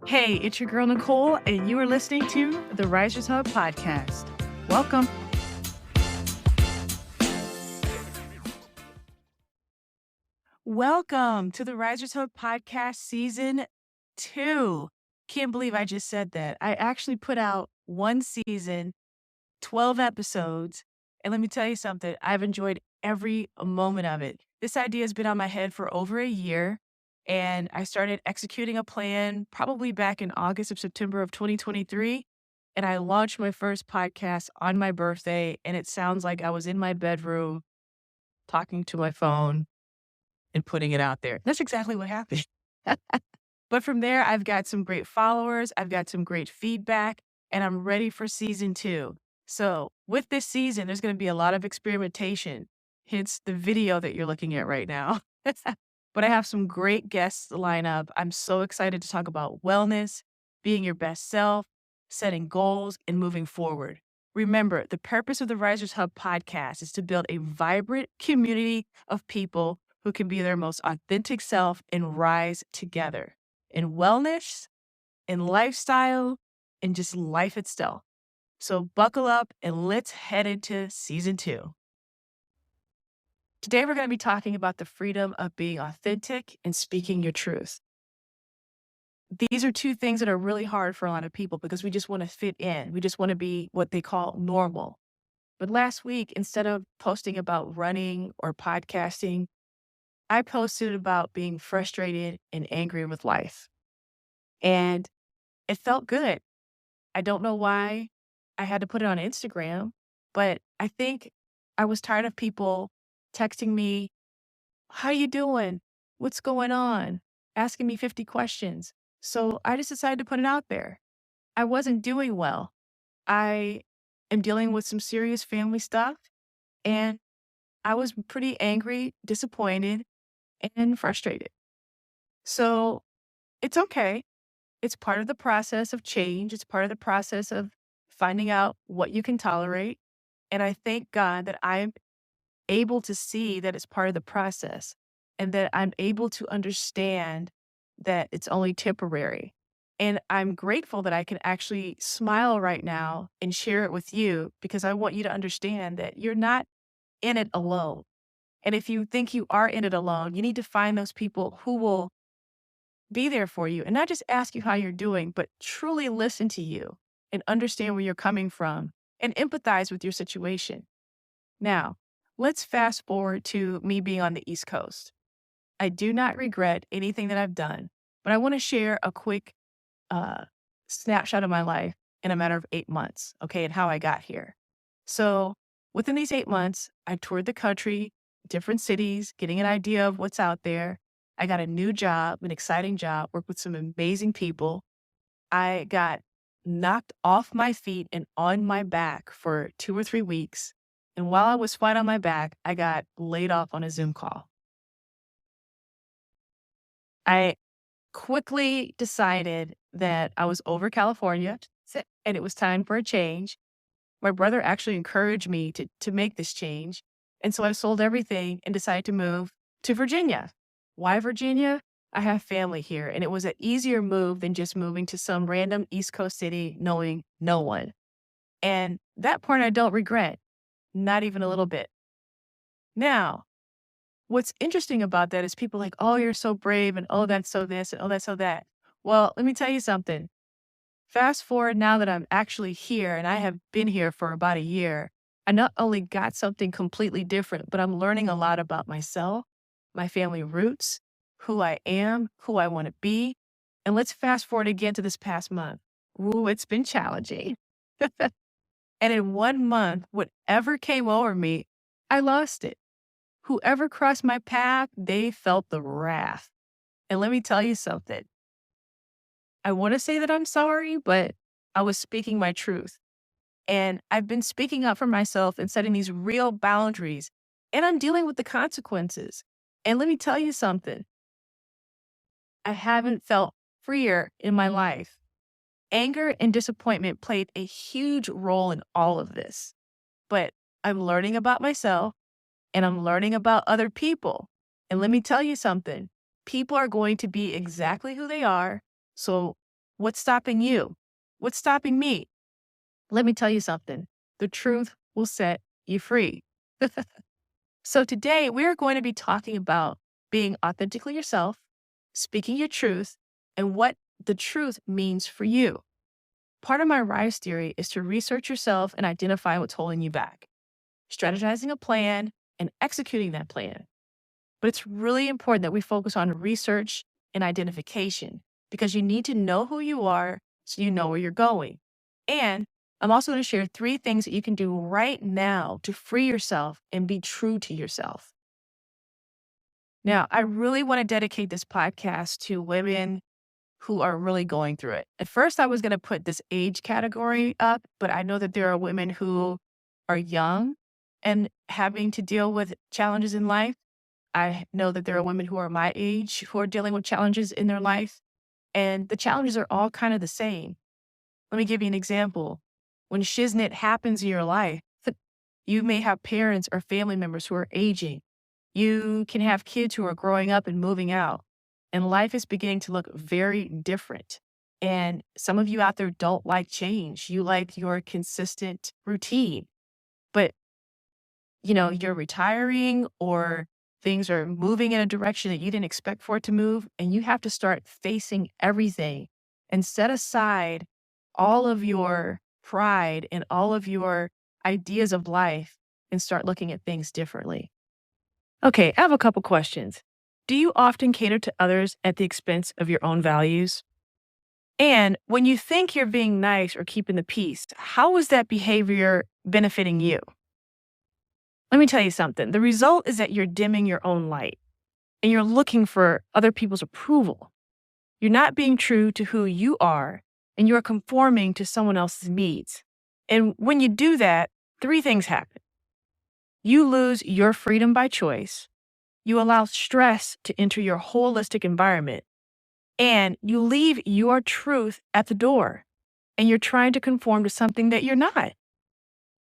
Hey, it's your girl Nicole, and you are listening to the Risers Hub podcast. Welcome. Welcome to the Risers Hub podcast season 2. Can't believe I just said that. I actually put out one season, 12 episodes, and let me tell you something. I've enjoyed every moment of it. This idea has been on my head for over a year, and I started executing a plan probably back in August of September of 2023. And I launched my first podcast on my birthday, and it sounds like I was in my bedroom talking to my phone and putting it out there. That's exactly what happened. But from there, I've got some great followers, I've got some great feedback, and I'm ready for season 2. So with this season, there's going to be a lot of experimentation, hence the video that you're looking at right now. But I have some great guests to line up. I'm so excited to talk about wellness, being your best self, setting goals, and moving forward. Remember, the purpose of the Risers Hub podcast is to build a vibrant community of people who can be their most authentic self and rise together in wellness, in lifestyle, and just life itself. So buckle up and let's head into season 2. Today, we're going to be talking about the freedom of being authentic and speaking your truth. These are two things that are really hard for a lot of people because we just want to fit in. We just want to be what they call normal. But last week, instead of posting about running or podcasting, I posted about being frustrated and angry with life. And it felt good. I don't know why I had to put it on Instagram, but I think I was tired of people texting me, "How you doing? What's going on?" Asking me 50 questions. So I just decided to put it out there. I wasn't doing well. I am dealing with some serious family stuff, and I was pretty angry, disappointed, and frustrated. So it's okay. It's part of the process of change. It's part of the process of finding out what you can tolerate. And I thank God that I'm able to see that it's part of the process and that I'm able to understand that it's only temporary. And I'm grateful that I can actually smile right now and share it with you because I want you to understand that you're not in it alone. And if you think you are in it alone, you need to find those people who will be there for you and not just ask you how you're doing, but truly listen to you and understand where you're coming from and empathize with your situation. Now, let's fast forward to me being on the East Coast. I do not regret anything that I've done, but I want to share a quick uh, snapshot of my life in a matter of 8 months, okay, and how I got here. So within these 8 months, I toured the country, different cities, getting an idea of what's out there. I got a new job, an exciting job, worked with some amazing people. I got knocked off my feet and on my back for 2 or 3 weeks. And while I was flat on my back, I got laid off on a Zoom call. I quickly decided that I was over California and it was time for a change. My brother actually encouraged me to make this change. And so I sold everything and decided to move to Virginia. Why Virginia? I have family here, and it was an easier move than just moving to some random East Coast city knowing no one. And that part I don't regret, not even a little bit. Now, what's interesting about that is people like, "Oh, you're so brave," and "Oh, that's so this," and "Oh, that's so that." Well, let me tell you something. Fast forward now that I'm actually here and I have been here for about a year, I not only got something completely different, but I'm learning a lot about myself, my family roots, who I am, who I want to be. And let's fast forward again to this past month. Ooh, it's been challenging. And in 1 month, whatever came over me, I lost it. Whoever crossed my path, they felt the wrath. And let me tell you something. I want to say that I'm sorry, but I was speaking my truth. And I've been speaking up for myself and setting these real boundaries, and I'm dealing with the consequences. And let me tell you something. I haven't felt freer in my life. Anger and disappointment played a huge role in all of this. But I'm learning about myself and I'm learning about other people. And let me tell you something. People are going to be exactly who they are. So What's stopping you? What's stopping me? Let me tell you something. The truth will set you free. So today we're going to be talking about being authentically yourself, speaking your truth, and what the truth means for you. Part of my RISE theory is to research yourself and identify what's holding you back, strategizing a plan and executing that plan. But it's really important that we focus on research and identification because you need to know who you are so you know where you're going. And I'm also going to share 3 things that you can do right now to free yourself and be true to yourself. Now, I really want to dedicate this podcast to women who are really going through it. At first, I was going to put this age category up, but I know that there are women who are young and having to deal with challenges in life. I know that there are women who are my age who are dealing with challenges in their life, and the challenges are all kind of the same. Let me give you an example. When shiznit happens in your life, you may have parents or family members who are aging. You can have kids who are growing up and moving out, and life is beginning to look very different. And some of you out there don't like change. You like your consistent routine. But you're retiring or things are moving in a direction that you didn't expect for it to move, and you have to start facing everything and set aside all of your pride and all of your ideas of life and start looking at things differently. Okay, I have a couple questions. Do you often cater to others at the expense of your own values? And when you think you're being nice or keeping the peace, how is that behavior benefiting you? Let me tell you something. The result is that you're dimming your own light and you're looking for other people's approval. You're not being true to who you are and you're conforming to someone else's needs. And when you do that, 3 things happen. You lose your freedom by choice. You allow stress to enter your holistic environment and you leave your truth at the door and you're trying to conform to something that you're not.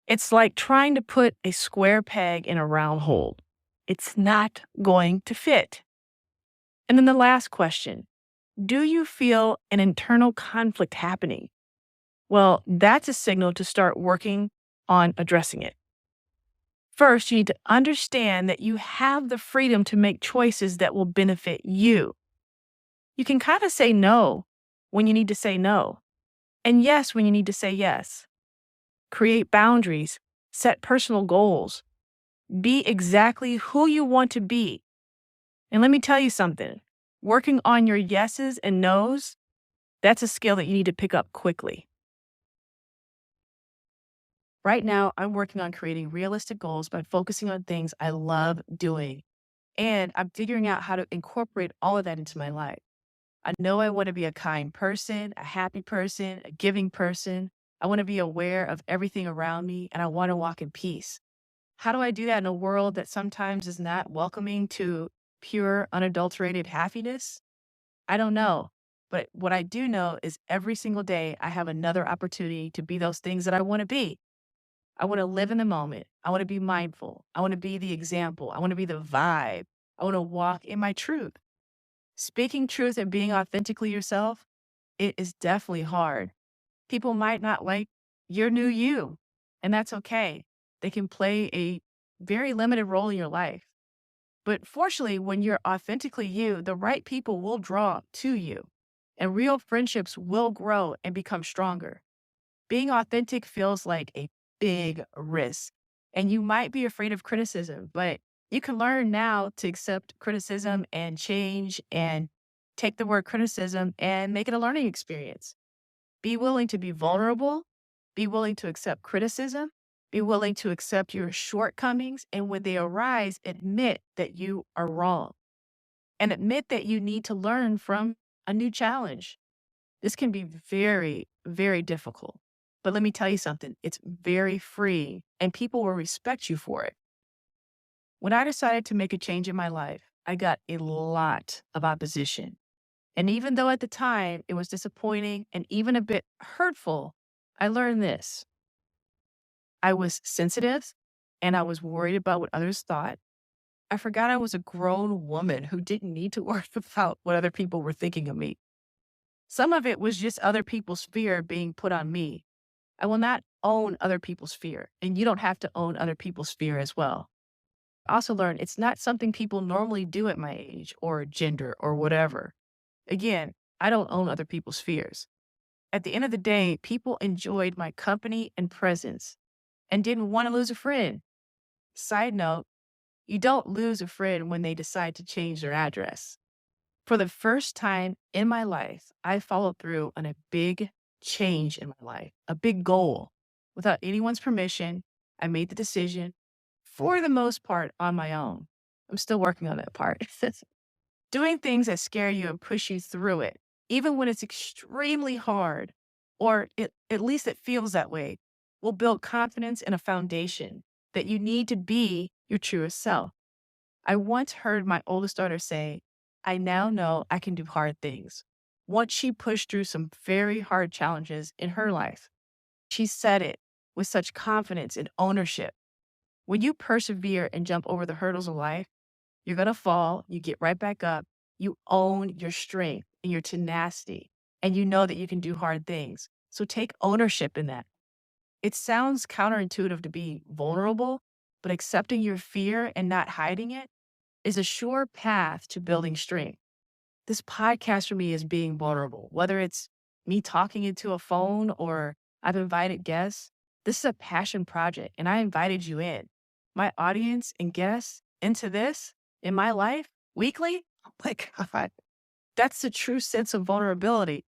It's like trying to put a square peg in a round hole. It's not going to fit. And then the last question, do you feel an internal conflict happening? Well, that's a signal to start working on addressing it. First, you need to understand that you have the freedom to make choices that will benefit you. You can kind of say no when you need to say no, and yes when you need to say yes. Create boundaries, set personal goals, be exactly who you want to be. And let me tell you something, working on your yeses and nos, that's a skill that you need to pick up quickly. Right now, I'm working on creating realistic goals by focusing on things I love doing. And I'm figuring out how to incorporate all of that into my life. I know I want to be a kind person, a happy person, a giving person. I want to be aware of everything around me and I want to walk in peace. How do I do that in a world that sometimes is not welcoming to pure, unadulterated happiness? I don't know. But what I do know is every single day I have another opportunity to be those things that I want to be. I want to live in the moment. I want to be mindful. I want to be the example. I want to be the vibe. I want to walk in my truth. Speaking truth and being authentically yourself, it is definitely hard. People might not like your new you, and that's okay. They can play a very limited role in your life. But fortunately, when you're authentically you, the right people will draw to you, and real friendships will grow and become stronger. Being authentic feels like a big risk, and you might be afraid of criticism, but you can learn now to accept criticism and change and take the word criticism and make it a learning experience. Be willing to be vulnerable, be willing to accept criticism, be willing to accept your shortcomings, and when they arise, admit that you are wrong and admit that you need to learn from a new challenge. This can be very, very difficult. But let me tell you something, it's very free and people will respect you for it. When I decided to make a change in my life, I got a lot of opposition. And even though at the time it was disappointing and even a bit hurtful, I learned this. I was sensitive and I was worried about what others thought. I forgot I was a grown woman who didn't need to worry about what other people were thinking of me. Some of it was just other people's fear being put on me. I will not own other people's fear, and you don't have to own other people's fear as well. I also learned it's not something people normally do at my age or gender or whatever. Again, I don't own other people's fears. At the end of the day, people enjoyed my company and presence and didn't want to lose a friend. Side note, you don't lose a friend when they decide to change their address. For the first time in my life, I followed through on a big change in my life, a big goal. Without anyone's permission, I made the decision for the most part on my own. I'm still working on that part. Doing things that scare you and push you through it, even when it's extremely hard, or at least it feels that way, will build confidence and a foundation that you need to be your truest self. I once heard my oldest daughter say, I now know I can do hard things. Once she pushed through some very hard challenges in her life, she said it with such confidence and ownership. When you persevere and jump over the hurdles of life, you're going to fall, you get right back up, you own your strength and your tenacity, and you know that you can do hard things. So take ownership in that. It sounds counterintuitive to be vulnerable, but accepting your fear and not hiding it is a sure path to building strength. This podcast for me is being vulnerable, whether it's me talking into a phone or I've invited guests. This is a passion project, and I invited you in. My audience and guests into this in my life weekly. Oh my God. That's the true sense of vulnerability,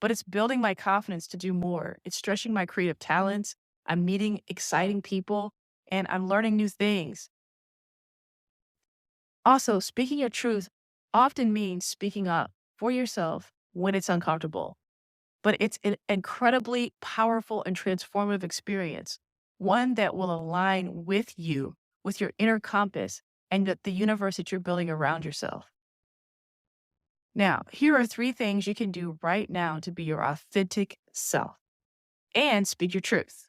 but it's building my confidence to do more. It's stretching my creative talents. I'm meeting exciting people and I'm learning new things. Also, speaking your truth often means speaking up for yourself when it's uncomfortable, but it's an incredibly powerful and transformative experience, one that will align with you, with your inner compass, and the universe that you're building around yourself. Now, here are 3 things you can do right now to be your authentic self and speak your truth.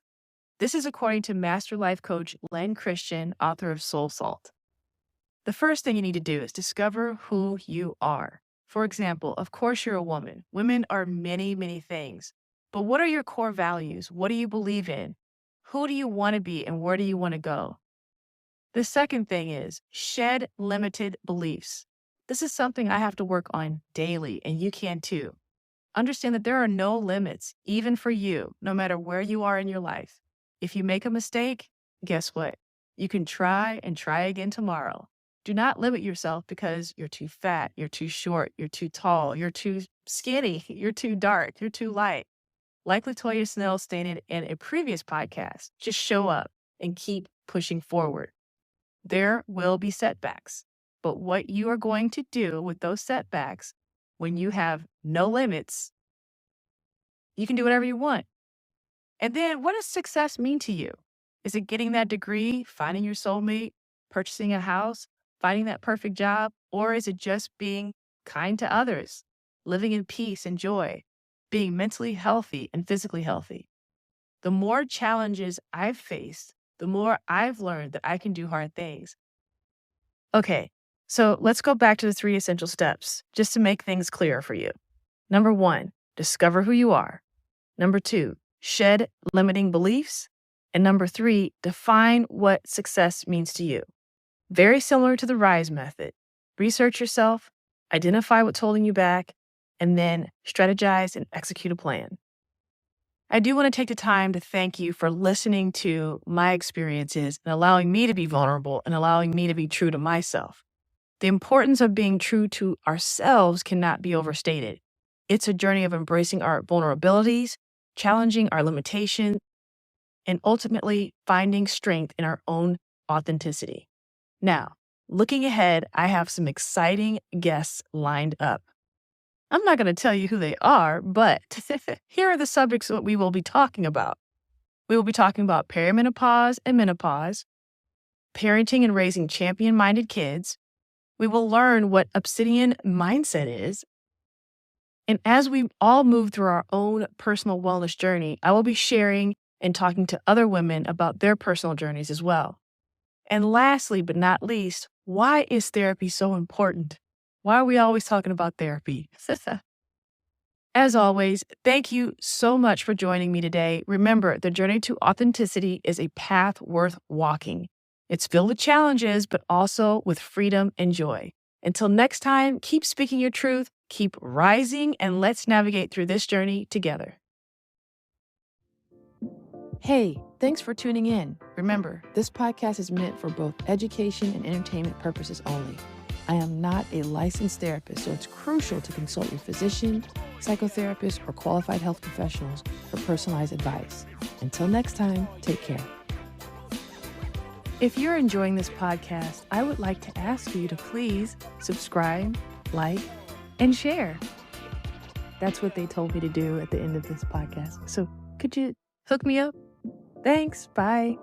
This is according to Master Life Coach Len Christian, author of Soul Salt. The first thing you need to do is discover who you are. For example, of course, you're a woman. Women are many, many things. But what are your core values? What do you believe in? Who do you want to be and where do you want to go? The second thing is shed limited beliefs. This is something I have to work on daily, and you can too. Understand that there are no limits, even for you, no matter where you are in your life. If you make a mistake, guess what? You can try and try again tomorrow. Do not limit yourself because you're too fat, you're too short, you're too tall, you're too skinny, you're too dark, you're too light. Like Latoya Snell stated in a previous podcast, just show up and keep pushing forward. There will be setbacks, but what you are going to do with those setbacks when you have no limits, you can do whatever you want. And then what does success mean to you? Is it getting that degree, finding your soulmate, purchasing a house, finding that perfect job? Or is it just being kind to others, living in peace and joy, being mentally healthy and physically healthy? The more challenges I've faced, the more I've learned that I can do hard things. Okay, so let's go back to the 3 essential steps just to make things clearer for you. Number 1, discover who you are. Number 2, shed limiting beliefs. And number 3, define what success means to you. Very similar to the RISE method. Research yourself, identify what's holding you back, and then strategize and execute a plan. I do want to take the time to thank you for listening to my experiences and allowing me to be vulnerable and allowing me to be true to myself. The importance of being true to ourselves cannot be overstated. It's a journey of embracing our vulnerabilities, challenging our limitations, and ultimately finding strength in our own authenticity. Now, looking ahead, I have some exciting guests lined up. I'm not going to tell you who they are, but here are the subjects that we will be talking about. We will be talking about perimenopause and menopause, parenting and raising champion-minded kids. We will learn what obsidian mindset is. And as we all move through our own personal wellness journey, I will be sharing and talking to other women about their personal journeys as well. And lastly, but not least, why is therapy so important? Why are we always talking about therapy? As always, thank you so much for joining me today. Remember, the journey to authenticity is a path worth walking. It's filled with challenges, but also with freedom and joy. Until next time, keep speaking your truth, keep rising, and let's navigate through this journey together. Hey, thanks for tuning in. Remember, this podcast is meant for both education and entertainment purposes only. I am not a licensed therapist, so it's crucial to consult your physician, psychotherapist, or qualified health professionals for personalized advice. Until next time, take care. If you're enjoying this podcast, I would like to ask you to please subscribe, like, and share. That's what they told me to do at the end of this podcast. So could you hook me up? Thanks. Bye.